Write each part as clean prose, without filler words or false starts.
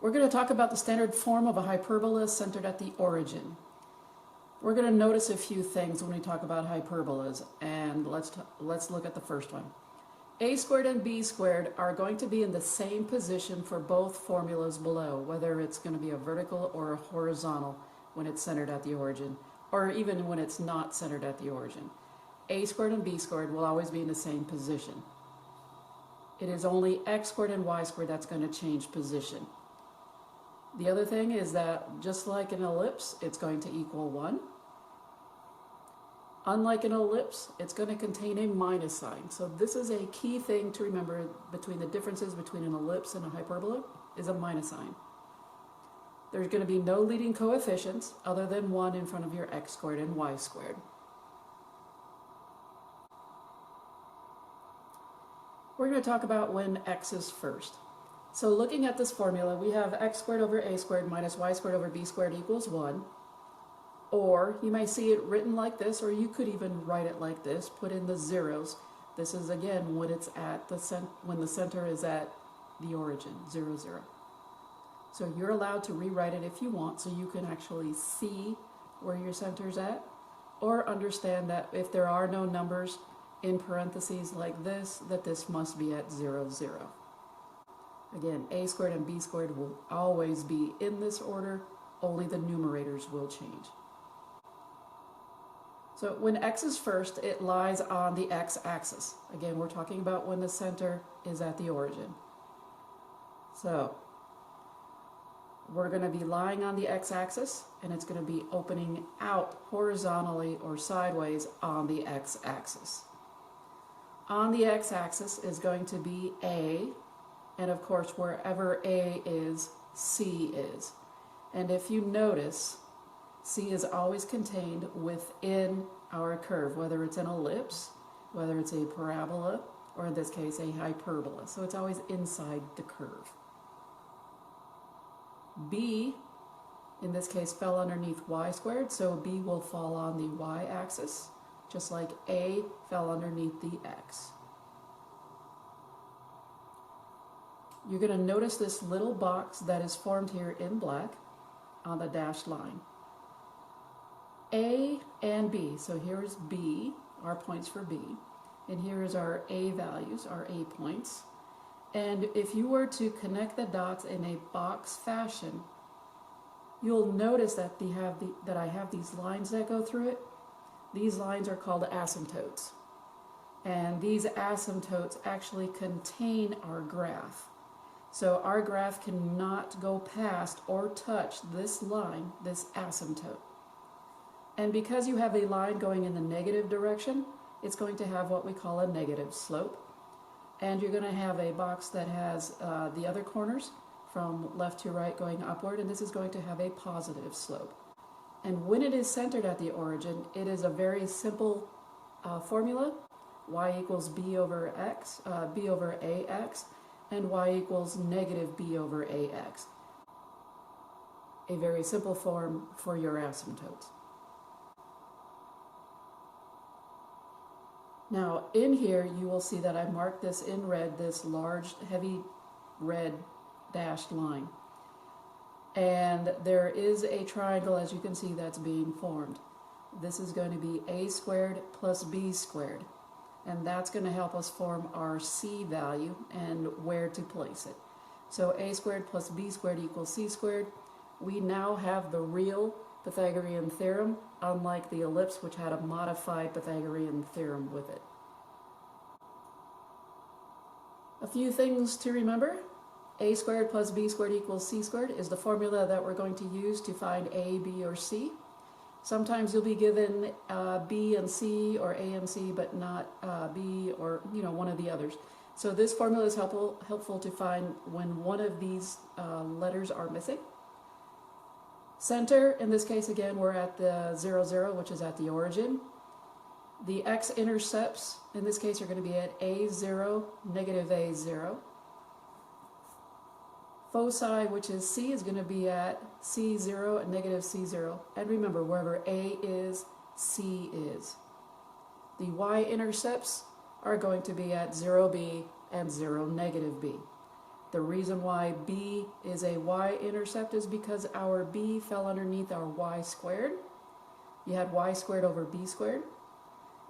We're going to talk about the standard form of a hyperbola centered at the origin. We're going to notice a few things when we talk about hyperbolas, and let's look at the first one. A squared and b squared are going to be in the same position for both formulas below, whether it's going to be a vertical or a horizontal when it's centered at the origin, or even when it's not centered at the origin. A squared and b squared will always be in the same position. It is only x squared and y squared that's going to change position. The other thing is that just like an ellipse, it's going to equal 1. Unlike an ellipse, it's going to contain a minus sign. So this is a key thing to remember between the differences between an ellipse and a hyperbola is a minus sign. There's going to be no leading coefficients other than 1 in front of your x squared and y squared. We're going to talk about when x is first. So looking at this formula, we have x squared over a squared minus y squared over b squared equals 1. Or you may see it written like this, or you could even write it like this, put in the zeros. This is again when it's at when the center is at the origin, 0, 0. So you're allowed to rewrite it if you want, so you can actually see where your center's at, or understand that if there are no numbers in parentheses like this, that this must be at 0, 0. Again, a squared and b squared will always be in this order, only the numerators will change. So when x is first, it lies on the x-axis. Again, we're talking about when the center is at the origin. So we're going to be lying on the x-axis, and it's going to be opening out horizontally or sideways on the x-axis. On the x-axis is going to be A, and of course wherever A is, C is. And if you notice, C is always contained within our curve, whether it's an ellipse, whether it's a parabola, or in this case a hyperbola. So it's always inside the curve. B, in this case, fell underneath y squared, so B will fall on the y-axis, just like A fell underneath the x. You're going to notice this little box that is formed here in black on the dashed line. A and B, so here's B, our points for B, and here is our A values, our A points. And if you were to connect the dots in a box fashion, you'll notice that I have these lines that go through it. These lines are called asymptotes. And these asymptotes actually contain our graph. So our graph cannot go past or touch this line, this asymptote. And because you have a line going in the negative direction, it's going to have what we call a negative slope. And you're going to have a box that has the other corners from left to right going upward, and this is going to have a positive slope. And when it is centered at the origin, it is a very simple formula. Y equals b over x, b over ax, and y equals negative b over ax. A very simple form for your asymptotes. Now in here you will see that I marked this in red, this large heavy red dashed line. And there is a triangle, as you can see, that's being formed. This is going to be a squared plus b squared. And that's going to help us form our c value and where to place it. So a squared plus b squared equals c squared. We now have the real Pythagorean theorem, unlike the ellipse, which had a modified Pythagorean theorem with it. A few things to remember. A squared plus b squared equals c squared is the formula that we're going to use to find a, b, or c. Sometimes you'll be given b and c, or a and c, but not b or one of the others. So this formula is helpful to find when one of these letters are missing. Center, in this case again, we're at the 0, 0, which is at the origin. The X-Intercepts, in this case, are going to be at A0, negative A0. Foci, which is C, is going to be at C0 and negative C0. And remember, wherever A is, C is. The Y-intercepts are going to be at 0B and 0, negative B. The reason why B is a y-intercept is because our B fell underneath our y squared. You had y squared over b squared.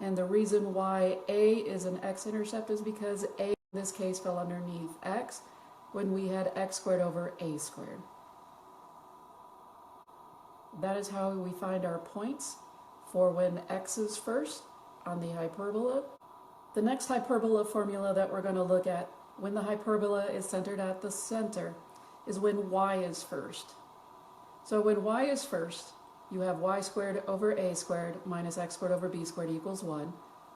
And the reason why A is an x-intercept is because A in this case fell underneath x when we had x squared over a squared. That is how we find our points for when x is first on the hyperbola. The next hyperbola formula that we're going to look at when the hyperbola is centered at the center is when y is first. So when y is first, you have y squared over a squared minus x squared over b squared equals 1.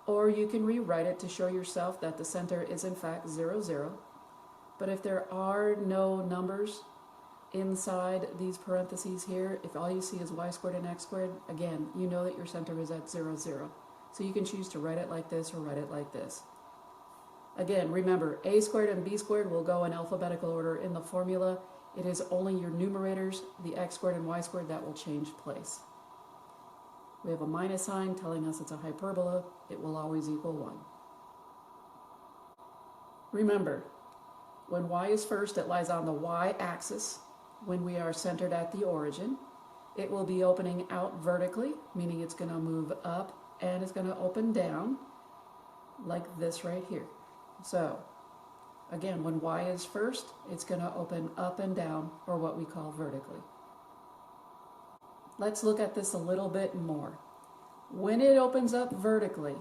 Or you can rewrite it to show yourself that the center is in fact 0, 0. But if there are no numbers inside these parentheses here, if all you see is y squared and x squared, again, you know that your center is at 0, 0. So you can choose to write it like this or write it like this. Again, remember, a squared and b squared will go in alphabetical order in the formula. It is only your numerators, the x squared and y squared, that will change place. We have a minus sign telling us it's a hyperbola. It will always equal 1. Remember, when y is first, it lies on the y-axis. When we are centered at the origin, it will be opening out vertically, meaning it's going to move up, and it's going to open down like this right here. So, again, when y is first, it's going to open up and down, or what we call vertically. Let's look at this a little bit more. When it opens up vertically,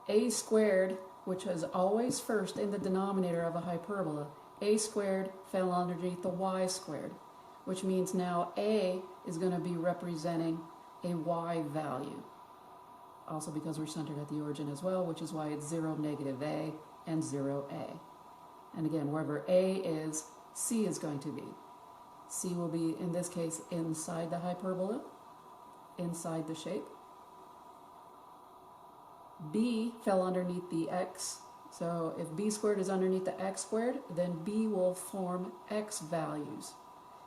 a squared, which is always first in the denominator of a hyperbola, a squared fell underneath the y squared, which means now a is going to be representing a y value. Also because we're centered at the origin as well, which is why it's 0, negative a, and 0a. And again, wherever a is, c is going to be. C will be, in this case, inside the hyperbola, inside the shape. B fell underneath the x, so if b squared is underneath the x squared, then b will form x values.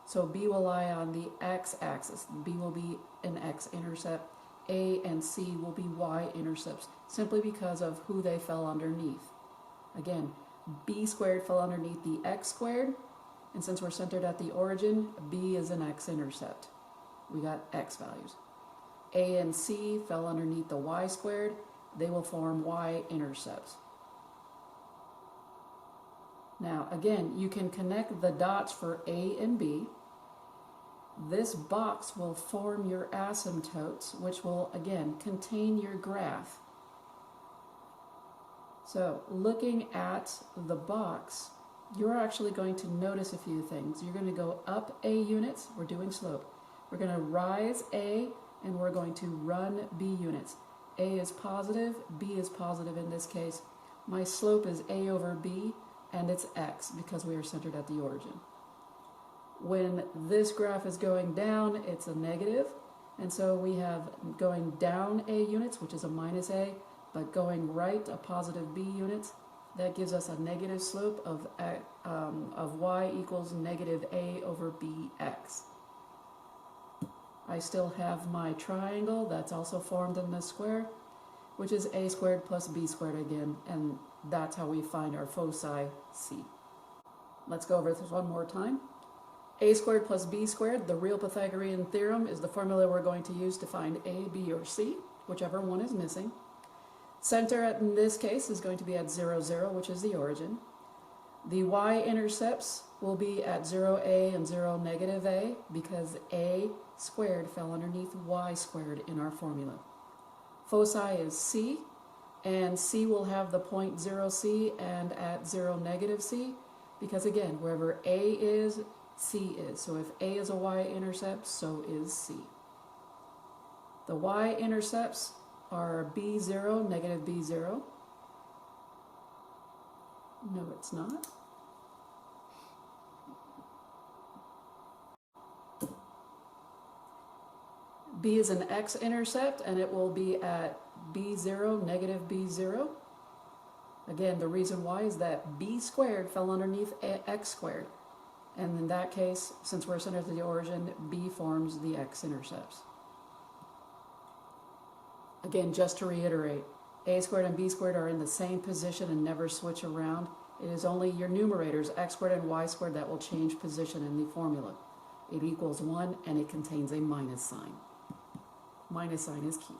So b will lie on the x-axis. B will be an x-intercept. A and C will be y-intercepts, simply because of who they fell underneath. Again, b squared fell underneath the x squared, and since we're centered at the origin, b is an x-intercept. We got x values. A and C fell underneath the y squared. They will form y-intercepts. Now, again, you can connect the dots for A and B. This box will form your asymptotes, which will, again, contain your graph. So, looking at the box, you're actually going to notice a few things. You're going to go up A units. We're doing slope. We're going to rise A, and we're going to run B units. A is positive, B is positive in this case. My slope is A over B, and it's x because we are centered at the origin. When this graph is going down, it's a negative, and so we have going down A units, which is a minus A, but going right, a positive B units. That gives us a negative slope of y equals negative A over bx. I still have my triangle that's also formed in this square, which is a squared plus b squared again, and that's how we find our foci C. Let's go over this one more time. A squared plus b squared, the real Pythagorean theorem, is the formula we're going to use to find A, B, or C, whichever one is missing. Center in this case is going to be at 0, 0, which is the origin. The y-intercepts will be at 0a and 0, negative a, because a squared fell underneath y squared in our formula. Foci is C, and C will have the point 0c and at 0, negative c, because again, wherever a is, C is. So if A is a y-intercept, so is C. The y-intercepts are B0, negative B0. No, it's not. B is an x-intercept, and it will be at B0, negative B0. Again, the reason why is that B squared fell underneath x squared. And in that case, since we're centered at the origin, B forms the x-intercepts. Again, just to reiterate, A squared and B squared are in the same position and never switch around. It is only your numerators, x squared and y squared, that will change position in the formula. It equals 1 and it contains a minus sign. Minus sign is key.